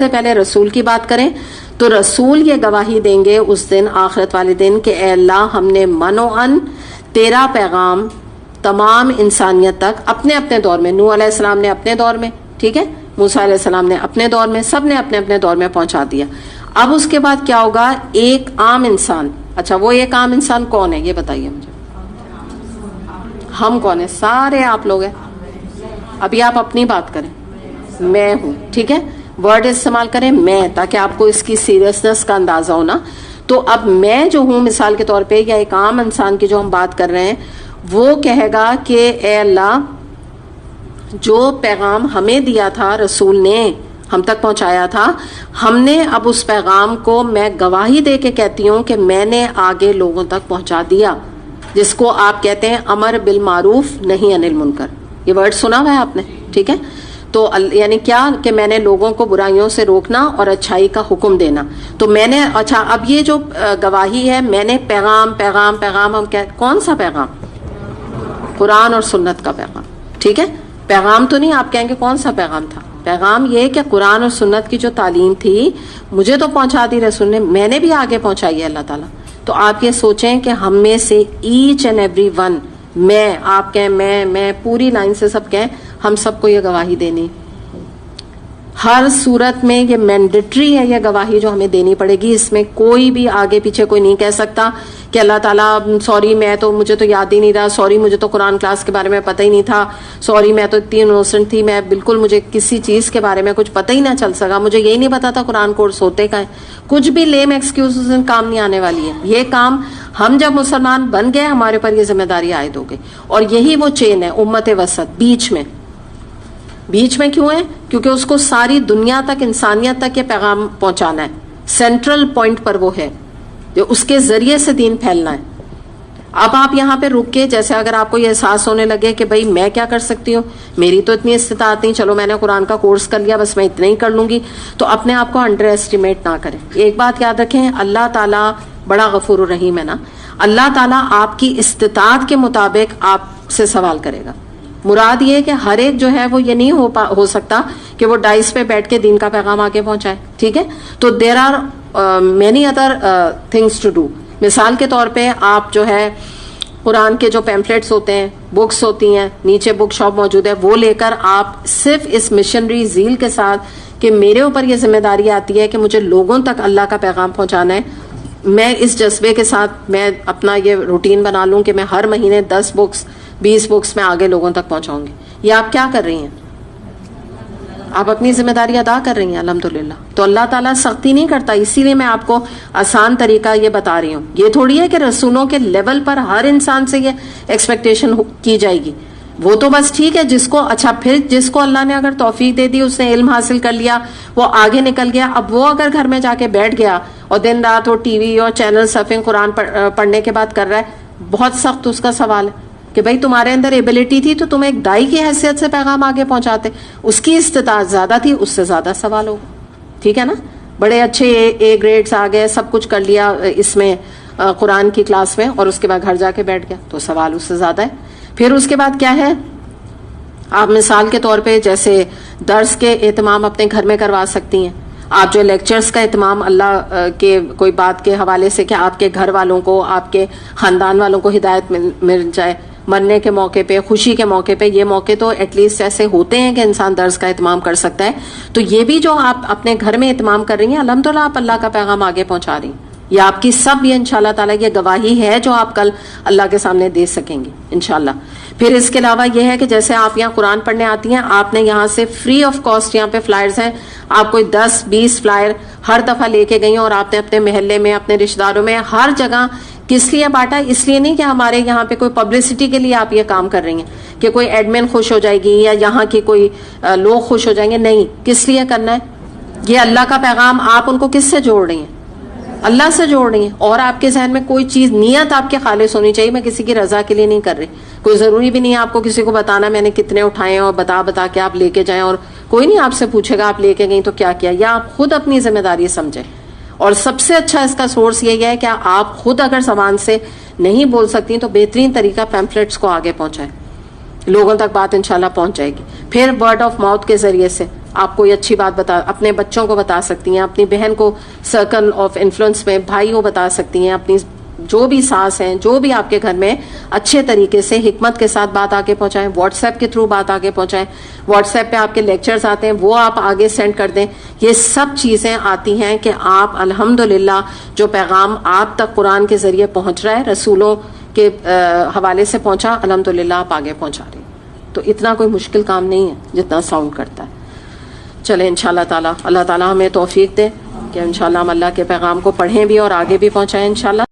سے پہلے رسول کی بات کریں تو رسول یہ گواہی دیں گے اس دن آخرت والے دن کہ اے اللہ ہم نے منوعاً تیرا پیغام تمام انسانیت تک اپنے اپنے دور میں، نوح علیہ السلام نے اپنے دور میں، ٹھیک ہے، موسیٰ علیہ السلام نے اپنے دور میں، سب نے اپنے اپنے دور میں پہنچا دیا. اب اس کے بعد کیا ہوگا؟ ایک عام انسان. اچھا وہ ایک عام انسان کون ہے یہ بتائیے مجھے. ہم کون ہیں؟ سارے آپ لوگ ہیں. ابھی آپ اپنی بات کریں. میں ہوں، ٹھیک ہے، ورڈ استعمال کریں میں، تاکہ آپ کو اس کی سیریسنس کا اندازہ ہونا. تو اب میں جو ہوں مثال کے طور پہ، یا ایک عام انسان کی جو ہم بات کر رہے ہیں، وہ کہے گا کہ اے اللہ جو پیغام ہمیں دیا تھا، رسول نے ہم تک پہنچایا تھا، ہم نے اب اس پیغام کو میں گواہی دے کے کہتی ہوں کہ میں نے آگے لوگوں تک پہنچا دیا، جس کو آپ کہتے ہیں امر بالمعروف نہی عن المنکر. یہ ورڈ سنا ہوا ہے آپ نے، ٹھیک ہے. تو یعنی کیا کہ میں نے لوگوں کو برائیوں سے روکنا اور اچھائی کا حکم دینا. تو میں نے، اچھا اب یہ جو گواہی ہے، میں نے پیغام ہم کون سا پیغام؟ قرآن اور سنت کا پیغام، ٹھیک ہے. پیغام تو نہیں آپ کہیں گے کون سا پیغام تھا. پیغام یہ کہ قرآن اور سنت کی جو تعلیم تھی مجھے تو پہنچا دی رسول نے، میں نے بھی آگے پہنچائی ہے اللہ تعالیٰ. تو آپ یہ سوچیں کہ ہم میں سے ایچ اینڈ ایوری ون، میں، آپ کہیں میں پوری لائن سے سب کہیں، ہم سب کو یہ گواہی دینی ہر صورت میں. یہ مینڈیٹری ہے یہ گواہی جو ہمیں دینی پڑے گی. اس میں کوئی بھی آگے پیچھے کوئی نہیں کہہ سکتا کہ اللہ تعالیٰ سوری مجھے تو یاد ہی نہیں رہا، سوری مجھے تو قرآن کلاس کے بارے میں پتہ ہی نہیں تھا، سوری میں تو اتنی انوسنٹ تھی، میں بالکل مجھے کسی چیز کے بارے میں کچھ پتہ ہی نہ چل سکا، مجھے یہی نہیں پتا تھا قرآن کورس ہوتے کا ہے. کچھ بھی لیم ایکسکیوزز کام نہیں آنے والی ہے. یہ کام ہم جب مسلمان بن گئے ہمارے اوپر یہ ذمہ داری عائد ہو گئی. اور یہی وہ چین ہے امت وسط، بیچ میں کیوں ہے؟ کیونکہ اس کو ساری دنیا تک، انسانیت تک یہ پیغام پہنچانا ہے. سینٹرل پوائنٹ پر وہ ہے جو اس کے ذریعے سے دین پھیلنا ہے. اب آپ یہاں پہ رک کے، جیسے اگر آپ کو یہ احساس ہونے لگے کہ بھئی میں کیا کر سکتی ہوں، میری تو اتنی استطاعت نہیں، چلو میں نے قرآن کا کورس کر لیا بس میں اتنا ہی کر لوں گی، تو اپنے آپ کو انڈر ایسٹیمیٹ نہ کریں. ایک بات یاد رکھیں، اللہ تعالیٰ بڑا غفور الرحیم ہے نا. اللہ تعالیٰ آپ کی استطاعت کے مطابق آپ سے سوال کرے گا. مراد یہ کہ ہر ایک جو ہے وہ یہ نہیں ہو سکتا کہ وہ ڈائس پہ بیٹھ کے دین کا پیغام آگے پہنچائے، ٹھیک ہے. تو there are many other things to do. مثال کے طور پہ آپ جو ہے قرآن کے جو پیمفلیٹس ہوتے ہیں، بکس ہوتی ہیں، نیچے بک شاپ موجود ہے، وہ لے کر آپ صرف اس مشنری زیل کے ساتھ کہ میرے اوپر یہ ذمہ داری آتی ہے کہ مجھے لوگوں تک اللہ کا پیغام پہنچانا ہے، میں اس جذبے کے ساتھ میں اپنا یہ روٹین بنا لوں کہ میں ہر مہینے 10 بکس 20 بکس میں آگے لوگوں تک پہنچاؤں گی. یہ آپ کیا کر رہی ہیں؟ آپ اپنی ذمہ داری ادا کر رہی ہیں الحمدللہ. تو اللہ تعالیٰ سختی نہیں کرتا، اسی لیے میں آپ کو آسان طریقہ یہ بتا رہی ہوں. یہ تھوڑی ہے کہ رسولوں کے لیول پر ہر انسان سے یہ ایکسپیکٹیشن کی جائے گی. وہ تو بس ٹھیک ہے جس کو، اچھا پھر جس کو اللہ نے اگر توفیق دے دی، اس نے علم حاصل کر لیا، وہ آگے نکل گیا. اب وہ اگر گھر میں جا کے بیٹھ گیا اور دن رات وہ ٹی وی اور چینل سرفنگ قرآن پڑھنے کے بعد کر رہا ہے، بہت سخت اس کا سوال ہے کہ بھائی تمہارے اندر ایبلٹی تھی تو تم ایک دائی کی حیثیت سے پیغام آگے پہنچاتے، اس کی استطاعت زیادہ تھی، اس سے زیادہ سوال ہوگا. ٹھیک ہے نا. بڑے اچھے اے گریڈز آ گئے، سب کچھ کر لیا اس میں قرآن کی کلاس میں، اور اس کے بعد گھر جا کے بیٹھ گیا تو سوال اس سے زیادہ ہے. پھر اس کے بعد کیا ہے؟ آپ مثال کے طور پہ جیسے درس کے اہتمام اپنے گھر میں کروا سکتی ہیں. آپ جو لیکچرز کا اہتمام اللہ کے کوئی بات کے حوالے سے کہ آپ کے گھر والوں کو، آپ کے خاندان والوں کو ہدایت مل جائے، مرنے کے موقع پہ، خوشی کے موقع پہ، یہ موقع تو ایٹ لیسٹ ایسے ہوتے ہیں کہ انسان درس کا اہتمام کر سکتا ہے. تو یہ بھی جو آپ اپنے گھر میں اہتمام کر رہی ہیں، الحمدللہ آپ اللہ کا پیغام آگے پہنچا رہی ہیں. یہ آپ کی سب یہ انشاءاللہ تعالیٰ یہ گواہی ہے جو آپ کل اللہ کے سامنے دے سکیں گے انشاءاللہ. پھر اس کے علاوہ یہ ہے کہ جیسے آپ یہاں قرآن پڑھنے آتی ہیں، آپ نے یہاں سے فری آف کاسٹ یہاں پہ فلائرز ہیں، آپ کوئی 10-20 فلائر ہر دفعہ لے کے گئی ہیں، اور آپ نے اپنے محلے میں، اپنے رشتہ داروں میں، ہر جگہ کس لیے بانٹا؟ اس لیے نہیں کہ ہمارے یہاں پہ کوئی پبلسٹی کے لیے آپ یہ کام کر رہی ہیں کہ کوئی ایڈمن خوش ہو جائے گی یا یہاں کی کوئی لوگ خوش ہو جائیں گے. نہیں، کس لیے کرنا ہے؟ یہ اللہ کا پیغام آپ ان کو کس سے جوڑ رہی ہیں؟ اللہ سے جوڑ رہی ہیں. اور آپ کے ذہن میں کوئی چیز، نیت آپ کے خالص ہونی چاہیے. میں کسی کی رضا کے لیے نہیں کر رہی. کوئی ضروری بھی نہیں ہے آپ کو کسی کو بتانا میں نے کتنے اٹھائے ہیں، اور بتا کے آپ لے کے جائیں، اور کوئی نہیں آپ سے پوچھے گا آپ لے کے گئیں تو کیا کیا. یا آپ خود اپنی ذمہ داری سمجھیں. اور سب سے اچھا اس کا سورس یہی ہے کہ آپ خود اگر زبان سے نہیں بول سکتی تو بہترین طریقہ پیمفلیٹس کو آگے پہنچائیں. لوگوں تک بات انشاءاللہ پہنچ جائے گی. پھر ورڈ آف ماؤتھ کے ذریعے سے آپ کوئی اچھی بات اپنے بچوں کو بتا سکتی ہیں, اپنی بہن کو سرکل آف انفلوئنس میں بھائی کو بتا سکتی ہیں, اپنی جو بھی ساس ہیں, جو بھی آپ کے گھر میں اچھے طریقے سے حکمت کے ساتھ بات آگے پہنچائیں. واٹس ایپ کے تھرو بات آگے پہنچائیں. واٹس ایپ پہ آپ کے لیکچرز آتے ہیں, وہ آپ آگے سینڈ کر دیں. یہ سب چیزیں آتی ہیں کہ آپ الحمدللہ جو پیغام آپ تک قرآن کے ذریعے پہنچ رہا ہے, رسولوں کے حوالے سے پہنچا, الحمدللہ آپ آگے پہنچا رہے ہیں. تو اتنا کوئی مشکل کام نہیں ہے جتنا ساؤنڈ کرتا ہے. چلیں انشاءاللہ تعالیٰ اللہ تعالیٰ ہمیں توفیق دے کہ انشاءاللہ ہم اللہ کے پیغام کو پڑھیں بھی اور آگے بھی پہنچائیں انشاءاللہ.